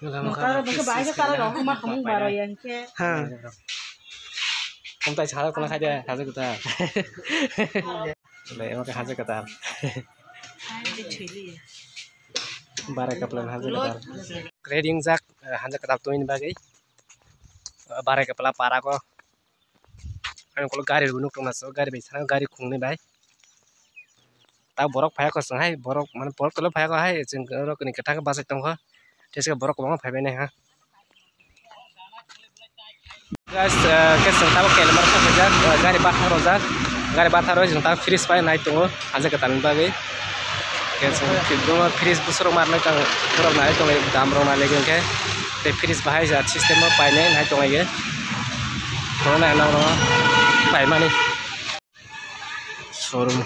Baka baik kalau dong mah kamu baroyan ke. Không tay trái con khai đây khai kita. Lấy mà cái khai kita. Bare kaplan khai kita. Grading jak khai kita tu ini bagi. Bare kapla para ko. Anh kalau gari gunung tu masuk gari besar gari khung ni bay. Tahu borok payah ko sengai borok mana borok tu payah ko hai jeng borok ni ketang ke bahasa tong ko. Jadi borok ko payah ni ha. Guys, kita tahu kalau mereka kerja gari bathar roja tentang freeze pai naik tunggu aja ketan bagi. Kita freeze busur marne tang kurang naik tunggu dam roma lagi ke. Te freeze bahaya jat sistem pai naik tunggu ke. Kalau naik nang pai mana? Showroom.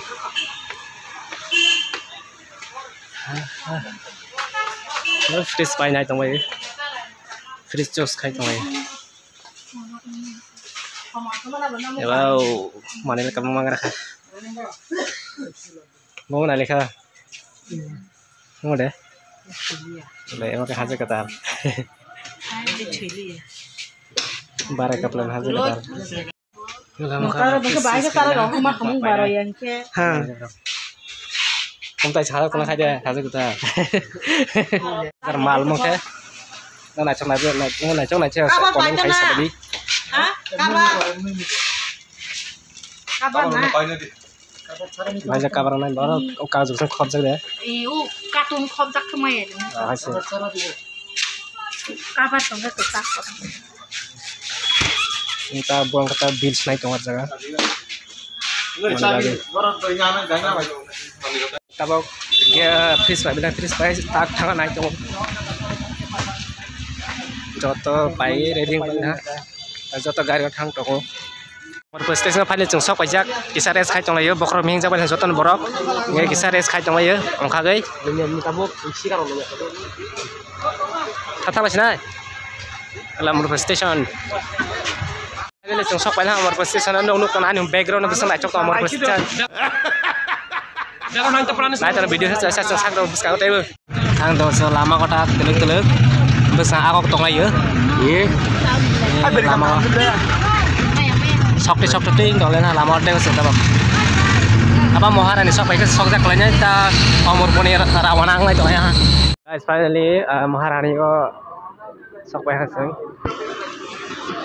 Freeze pai naik tunggu ke. Freeze juice khai tunggu ke. Wow, mana ni kamu mangra kah? Mau nak lekah? Mau deh? Boleh, makan hasil ketar. Bare kaplan hasil ketar. Kalau baka baik kalau dong mah kamu baroyan ke. Kamu tay cara kena khai dia hasil ketar. Termal mau ke? Nak cakap nak cakap komen khai sebab Hah? Kabar na? Banyak kabar na baru kau juga khom deh. Iyo, kartun khom jak kemai. Hasil. Kabar tongga ketak. Kita buang kata bills naik tengah jaga. Tabok dia freeze bilang freeze tak tangan naik tengah. Joto pai reading pernah. Joto gari thang toko. Mor station phane chung sok pajak kisa res khai tong layo bokro ming jabal joton borok nge kisa res khai tong layo ongkha gai ni tabok sikar lo kata basna ala mor station ale chung sok pala mor station no no kana ni background na bisang chok mor station jangan nang tapran na tara video sa sak do biska ko tayo ang do so lama kota teluk besang aku tong layo ye lama sok ting kalau na lama ada usah tabak apa Maharani sok pakai sok jak lainnya kita umur puni rawanang lah itu ya guys finally Maharani ko sok pakai hasil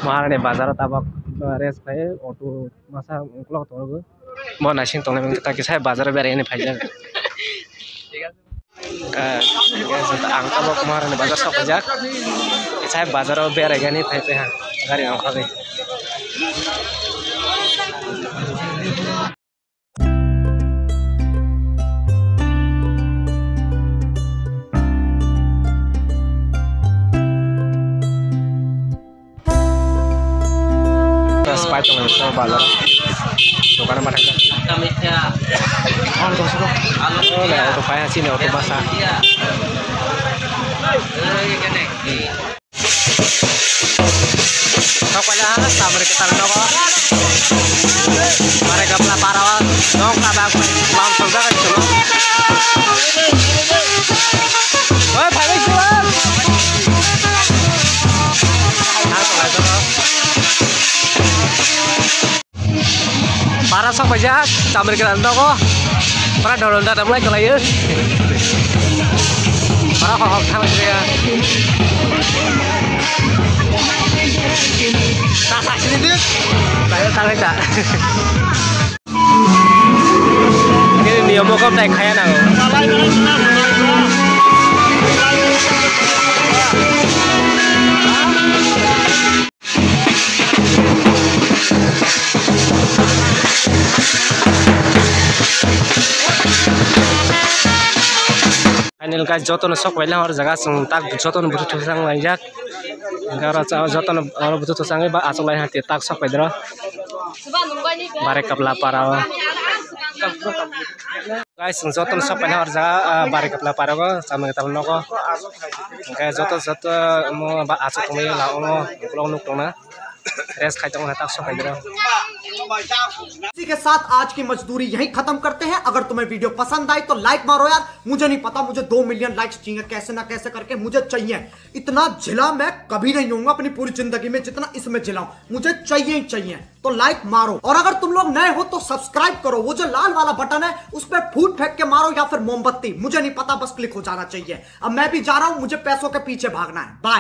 Maharani bazar tabak res pakai auto masa uklok tu mau nasi tong lain kita kisah bazar beri ini pakai guys angka mau Maharani bazar sok jak kisah bazar beri ini pakai ha gari angka deh Sepatu sama bazar, bukan apa lagi. Terus lo, auto payah sini auto basah. Kau payah sabar kita lalu mereka pelapar dong kabak langsung kan cuma. Wah, payah jual. Para sok aja, kamar kita ntar kok. Para download data mulai kalau ya. Para kok kamar dia. Tak sini tuh. Saya tahu tak. Ini dia mau kau naik kaya nang. Anil guys joton sok wala har jaga sung tak joton butu thusang lanjak gara cha joton butu thusang ba asok lai hati tak sok pedro bare kapla para guys joton sok wala har jaga bare kapla para ko sama kita no ko guys joton mo ba asok mai la mo klong nuk na res khai tong tak sok pedro इसी के साथ आज की मजदूरी यहीं खत्म करते हैं। अगर तुम्हें वीडियो पसंद आई तो लाइक मारो यार। मुझे नहीं पता, मुझे 2 मिलियन लाइक्स चाहिए, कैसे ना कैसे करके मुझे चाहिए। इतना झिला मैं कभी नहीं होऊंगा अपनी पूरी जिंदगी में जितना इसमें झिलाऊं, मुझे चाहिए ही चाहिए। तो लाइक मारो, और अगर तुम लोग नए हो तो सब्सक्राइब करो। वो जो लाल वाला बटन है उस पर फूट फेंक के मारो या फिर मोमबत्ती, मुझे नहीं पता, बस क्लिक हो जाना चाहिए। अब मैं भी जा रहा हूं, मुझे पैसों के पीछे भागना है। बाय।